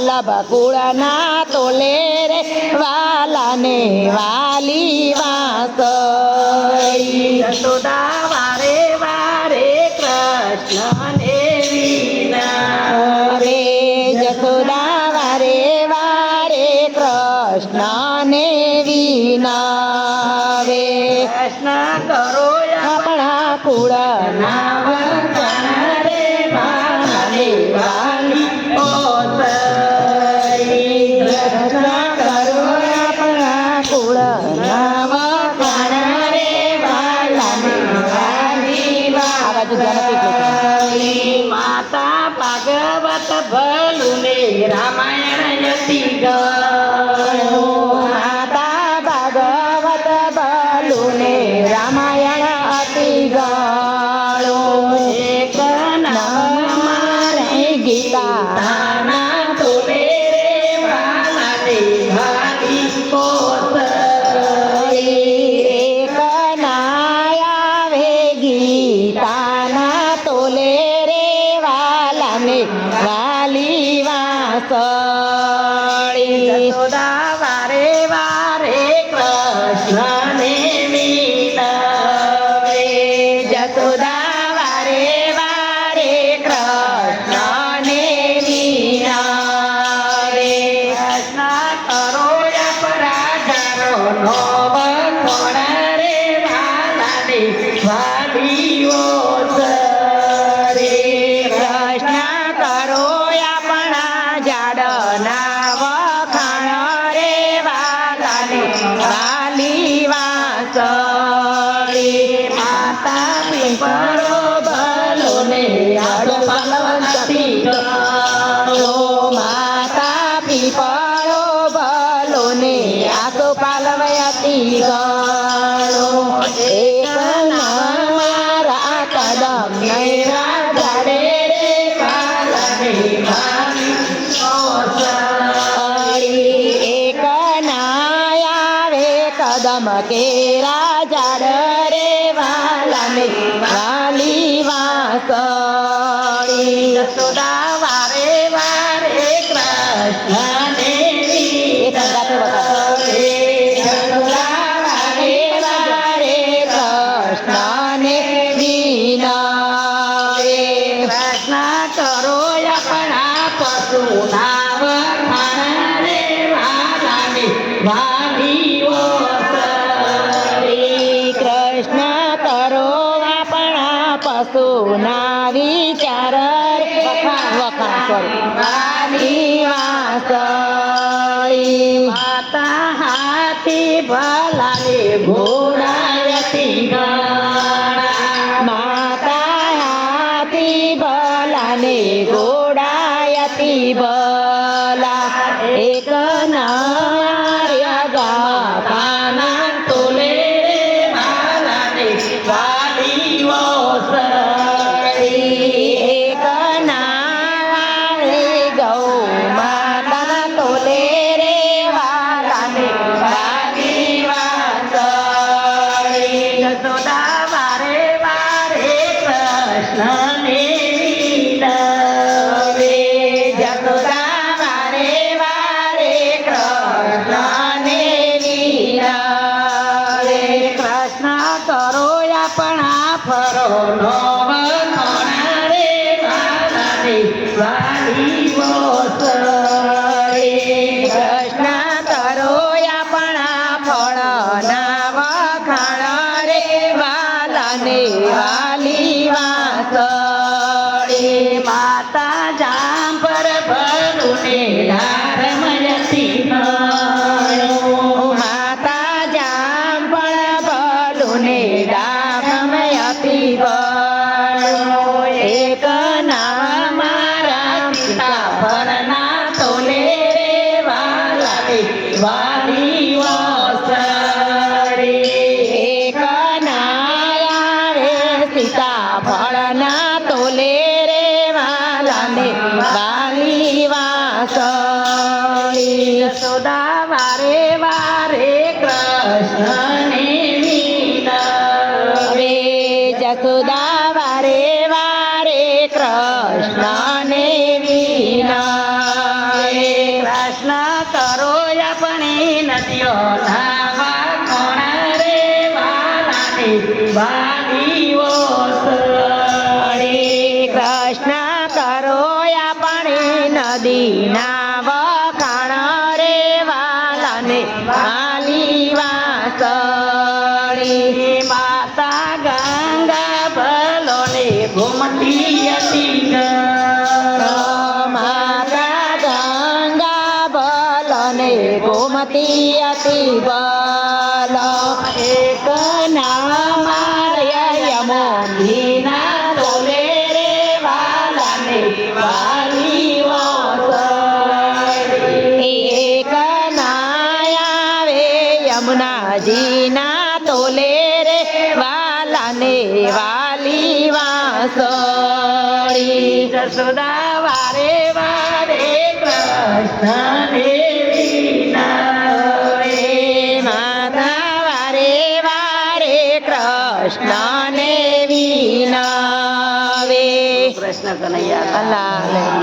વલ્લભ કુળના તોલે રે વાલાને વાલી વાંસળી યશોદા વારે વારે કૃષ્ણને વિના રે જશોદા વારે વારે કૃષ્ણને વિનાવે કૃષ્ણ કરો આપણા કુળના વખાણ રે વાલાને વાલી ઓસળી કૃષ્ણ કરો આપણા કુળના વખાણ રે વાલાને વાલી આ બાજુ ધ્યાન આપી માતા ભાગવત ભલું ને રામાયણ યતી ગયો માતા ભાગવત બલુને રામાયણ અતિ ગળો એક નમારે ગીતા નાના તોલે રે વાલાને ભાલી કોસળી એક નાયાવે ગીતાના તોલે રે વાલાને વાલી વાંસળી યશોદા વારે વારે કૃષ્ણને વિનવે જશોદા વારે વારે કૃષ્ણને વિનાવે કૃષ્ણ કરો અપરાધારો નો વખોણ રે વાલાને વાલીઓ કૃષ્ણ કરો આપણા જાડના વખાણ રે વાલાને વાલી વાંસળી માતા પીપળો બલોને આડો પાલવતી ગયો માતા પીપળો ભલોને આસો પાલવયતી ગળો એક મારા કદમ નૈરા જાડે રે વાલાને વાલી ઓસળી એક નાયાવે કદમ કેરા જાડ રે વાલાને વાલી વાંસળી યશોદા વારે વારે કૃષ્ણને વિનવે યશોદા વારે વારે કૃષ્ણને વિનાવે કૃષ્ણ કરો આપણા પશુના વખાણ રે વાલાને વાલીઓ કૃષ્ણ કરો આપણા પશુના વિચાર વખાણ કરી વાલી વાંસળી માતા હાથી ભલાને ઘોડાયતી ગણા માતા હાથી ભલાને ઘોડાયતી ભલા એક નાર્ય ગાના તોલે રે વાલાને વાલીઓ એક નારે ગૌ માતા તોલે રે વાલાને વાલી વાંસળી યશોદા વારે વારે કૃષ્ણને વિનવે જશોદા વારે વારે કૃષ્ણને વિનવે કૃષ્ણ કરો આપણા ફરો નો વખાણ રે વાલાને વાલી ઓસળી કૃષ્ણ કરો આપણા ફળના વખાણ રે વાલાને વાલી વાંસળી માતા જામ પર ભલું ને ધારમયતી ગયો માતા જામફળ ભલુને ડામયતી બળો એક નામ મારા પિતા ભરના તોલે રે વાલાને વાલી ઓસળી એક નાયા રે સીતા ફળના તોલે રે વાલાને વાલી વાંસળી યશોદા વારે વારે કૃષ્ણને વિનવે જશોદા વારે વારે કૃષ્ણને વિનાવે કૃષ્ણ કરો પાણી નદીના વખાણ રે વાલાને વાલી વાસળી માતા ગંગા ભલોને ઘૂમતી હતી માતા ગંગા બલને ગોમતી અતિ બલ એક નામ યમોધીના તોલે રે વાલાને વાલી વાસળી એક નાયા રે યમુનાજીના તોલે રે વાલાને વાલી વાસળી જસોદા વારે વારે કૃષ્ણને વિનાવે માતા વારે વારે કૃષ્ણને વિનાવે કૃષ્ણ કનૈયા લાલ